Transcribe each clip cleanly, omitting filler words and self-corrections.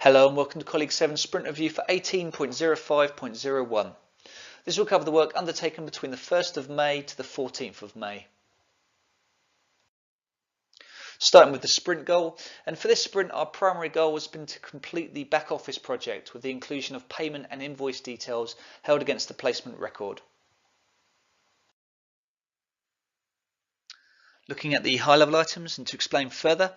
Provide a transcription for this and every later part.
Hello and welcome to Colleague 7 Sprint Review for 18.05.01. This will cover the work undertaken between the 1st of May to the 14th of May. Starting with the sprint goal, and for this sprint our primary goal has been to complete the back office project with the inclusion of payment and invoice details held against the placement record. Looking at the high level items and to explain further,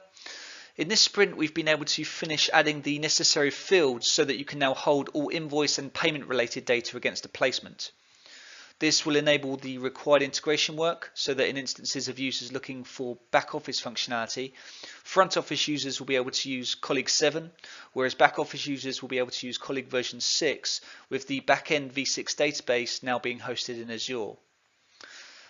in this sprint we've been able to finish adding the necessary fields so that you can now hold all invoice and payment related data against a placement. This will enable the required integration work so that in instances of users looking for back office functionality, front office users will be able to use Colleague 7, whereas back office users will be able to use Colleague version 6 with the backend v6 database now being hosted in Azure.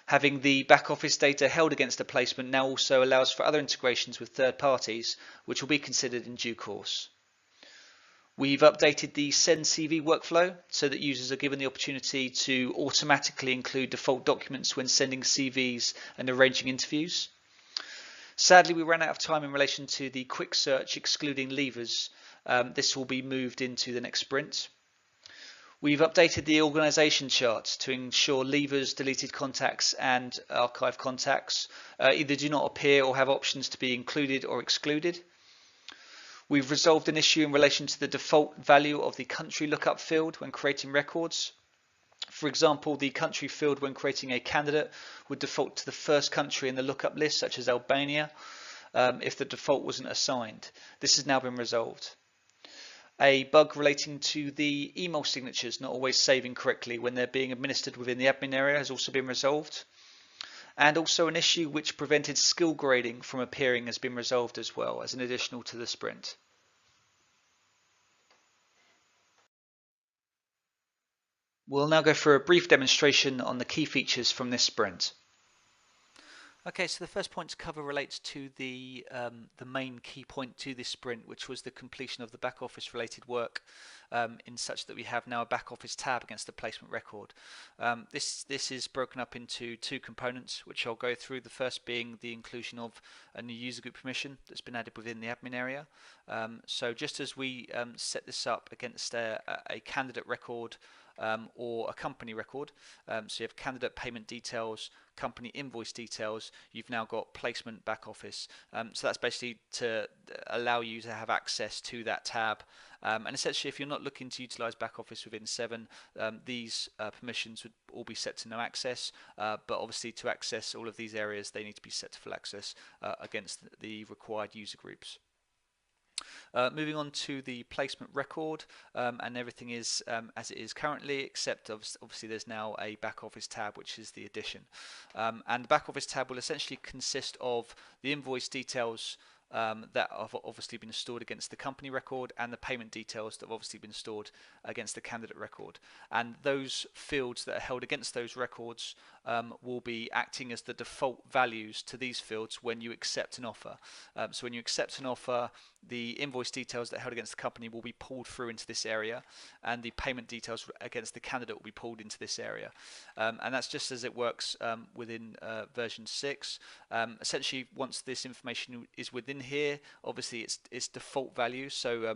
Having the back office data held against a placement now also allows for other integrations with third parties, which will be considered in due course. We've updated the send CV workflow so that users are given the opportunity to automatically include default documents when sending CVs and arranging interviews. Sadly, we ran out of time in relation to the quick search excluding leavers. This will be moved into the next sprint. We've updated the organisation chart to ensure leavers, deleted contacts and archive contacts either do not appear or have options to be included or excluded. We've resolved an issue in relation to the default value of the country lookup field when creating records. For example, the country field when creating a candidate would default to the first country in the lookup list, such as Albania, if the default wasn't assigned. This has now been resolved. A bug relating to the email signatures not always saving correctly when they're being administered within the admin area has also been resolved. And also an issue which prevented skill grading from appearing has been resolved as well as an additional to the sprint. We'll now go for a brief demonstration on the key features from this sprint. Okay, so the first point to cover relates to the main key point to this sprint, which was the completion of the back office related work in such that we have now a back office tab against the placement record. This is broken up into two components, which I'll go through. The first being the inclusion of a new user group permission that's been added within the admin area. So just as we set this up against a candidate record or a company record, so you have candidate payment details, company invoice details, you've now got placement back office. So that's basically to allow you to have access to that tab. And essentially, if you're not looking to utilize back office within 7, these permissions would all be set to no access. But obviously, to access all of these areas, they need to be set to full access against the required user groups. Moving on to the placement record, and everything is as it is currently, except obviously there's now a back office tab, which is the addition. And the back office tab will essentially consist of the invoice details that have obviously been stored against the company record and the payment details that have obviously been stored against the candidate record. And those fields that are held against those records will be acting as the default values to these fields when you accept an offer. So when you accept an offer, the invoice details that are held against the company will be pulled through into this area, and the payment details against the candidate will be pulled into this area. And that's just as it works within version 6. Essentially, once this information is within here, obviously it's default value. So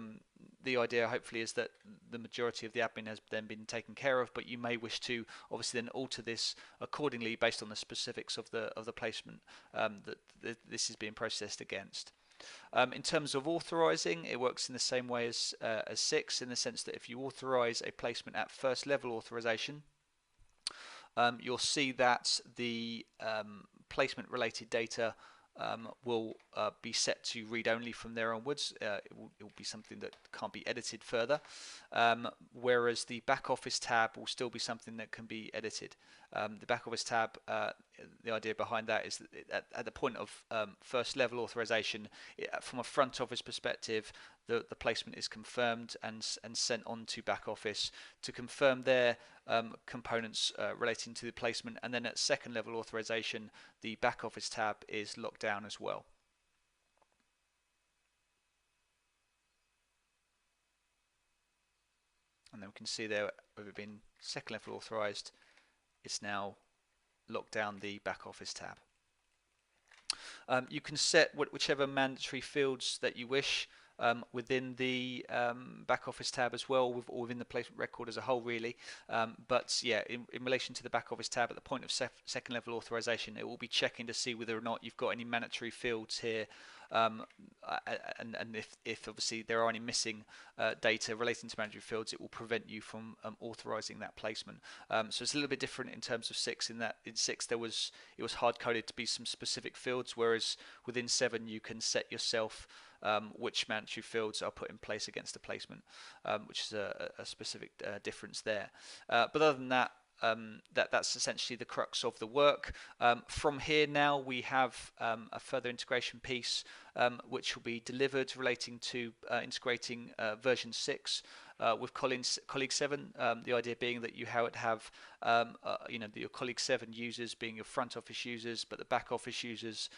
the idea hopefully is that the majority of the admin has then been taken care of, but you may wish to obviously then alter this accordingly based on the specifics of the placement that this is being processed against. In terms of authorizing, it works in the same way as 6, in the sense that if you authorize a placement at first level authorization, you'll see that the placement related data will be set to read only from there onwards. It will be something that can't be edited further, whereas the back office tab will still be something that can be edited. The back office tab, the idea behind that is that at the point of first level authorization, from a front office perspective, the placement is confirmed and sent on to back office to confirm their components relating to the placement, and then at second level authorization, the back office tab is locked down as well. And then we can see there, with it being second level authorized, it's now locked down the back office tab. You can set whichever mandatory fields that you wish within the back office tab as well, or within the placement record as a whole, really. But yeah, in relation to the back office tab, at the point of second level authorization, it will be checking to see whether or not you've got any mandatory fields here. Um, and if obviously there are any missing data relating to mandatory fields, it will prevent you from authorizing that placement. So it's a little bit different in terms of 6, in that in 6 it was hard coded to be some specific fields, whereas within 7 you can set yourself which mandatory fields are put in place against the placement, which is a specific difference there. But other than that, that's essentially the crux of the work. From here now we have a further integration piece which will be delivered relating to integrating version 6 with colleague 7. The idea being that you would have your colleague 7 users being your front office users, but the back office users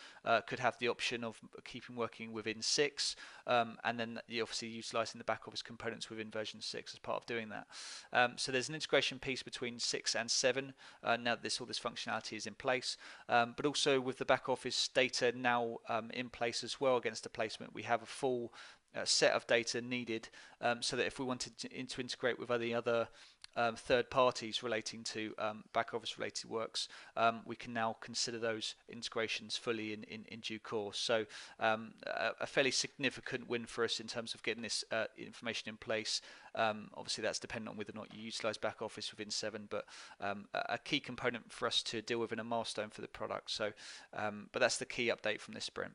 could have the option of keeping working within 6, and then you're obviously utilizing the back office components within version 6 as part of doing that. So there's an integration piece between 6 and 7 now that all this functionality is in place, but also with the back office data now in place as well against the placement, we have a full set of data needed, so that if we wanted to integrate with any other third parties relating to back office related works, we can now consider those integrations fully in due course. So a fairly significant win for us in terms of getting this information in place. Obviously that's dependent on whether or not you utilize back office within 7, but a key component for us to deal with in a milestone for the product. So but that's the key update from this sprint.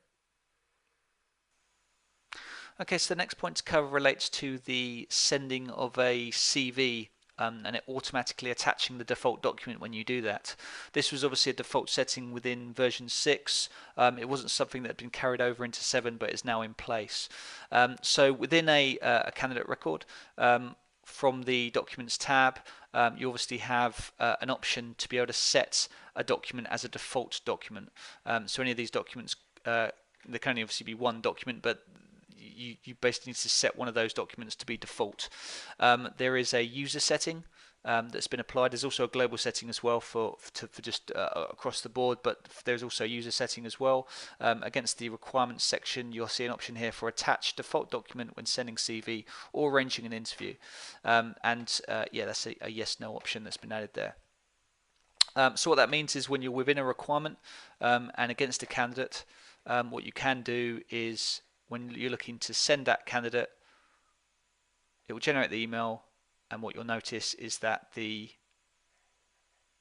Okay, so the next point to cover relates to the sending of a CV and it automatically attaching the default document when you do that. This was obviously a default setting within version 6. It wasn't something that had been carried over into 7, but is now in place. So within a candidate record, from the Documents tab, you obviously have an option to be able to set a document as a default document. So any of these documents, there can only obviously be one document, but you basically need to set one of those documents to be default. There is a user setting that's been applied. There's also a global setting as well for just across the board, but there's also a user setting as well. Against the requirements section, you'll see an option here for attach default document when sending CV or arranging an interview. Yeah, that's a yes/no option that's been added there. So what that means is when you're within a requirement and against a candidate, what you can do is when you're looking to send that candidate, it will generate the email, and what you'll notice is that the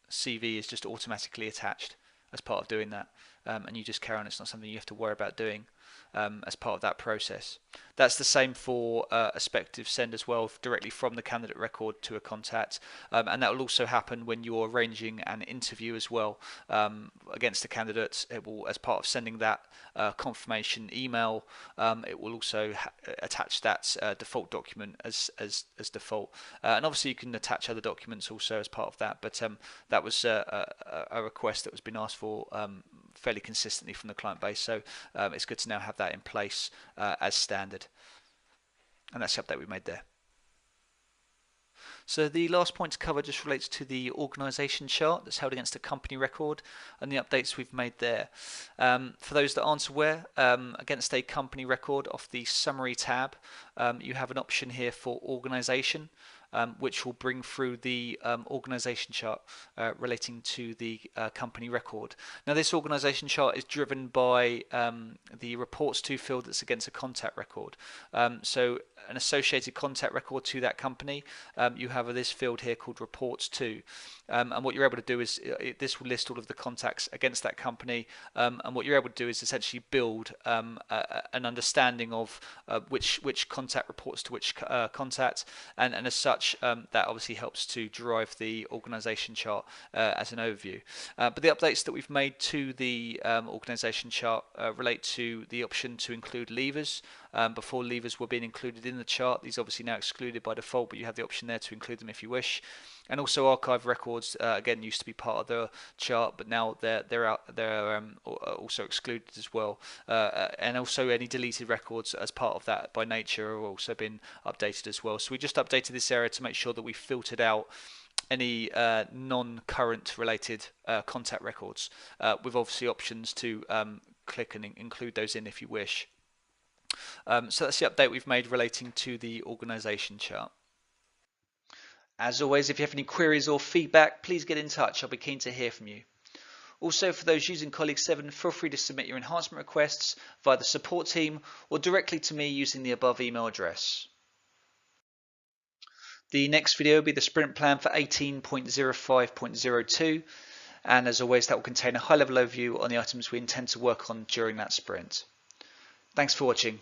CV is just automatically attached as part of doing that, and you just carry on. It's not something you have to worry about doing as part of that process. That's the same for a speculative send as well, directly from the candidate record to a contact, and that will also happen when you're arranging an interview as well against the candidate. It will, as part of sending that confirmation email, it will also attach that default document as default, and obviously you can attach other documents also as part of that, but that was a request that was been asked for fairly consistently from the client base, so it's good to now have that in place as standard. And that's the update we made there. So the last point to cover just relates to the organisation chart that's held against a company record and the updates we've made there. For those that aren't aware, against a company record, off the summary tab, you have an option here for organisation, which will bring through the organisation chart relating to the company record. Now this organisation chart is driven by the reports to field that's against a contact record. So an associated contact record to that company, you have this field here called reports to, and what you're able to do is this will list all of the contacts against that company, and what you're able to do is essentially build an understanding of which contact reports to which contact, and as such that obviously helps to derive the organisation chart as an overview. But the updates that we've made to the organisation chart relate to the option to include levers. Before levers were being included in the chart, these obviously now excluded by default, but you have the option there to include them if you wish. And also archive records, again, used to be part of the chart, but now they're also excluded as well. And also any deleted records as part of that by nature are also been updated as well. So we just updated this area to make sure that we filtered out any non-current related contact records, with obviously options to click and include those in if you wish. So that's the update we've made relating to the organisation chart. As always, if you have any queries or feedback, please get in touch. I'll be keen to hear from you. Also, for those using Colleague 7, feel free to submit your enhancement requests via the support team or directly to me using the above email address. The next video will be the sprint plan for 18.05.02, and as always, that will contain a high-level overview on the items we intend to work on during that sprint. Thanks for watching.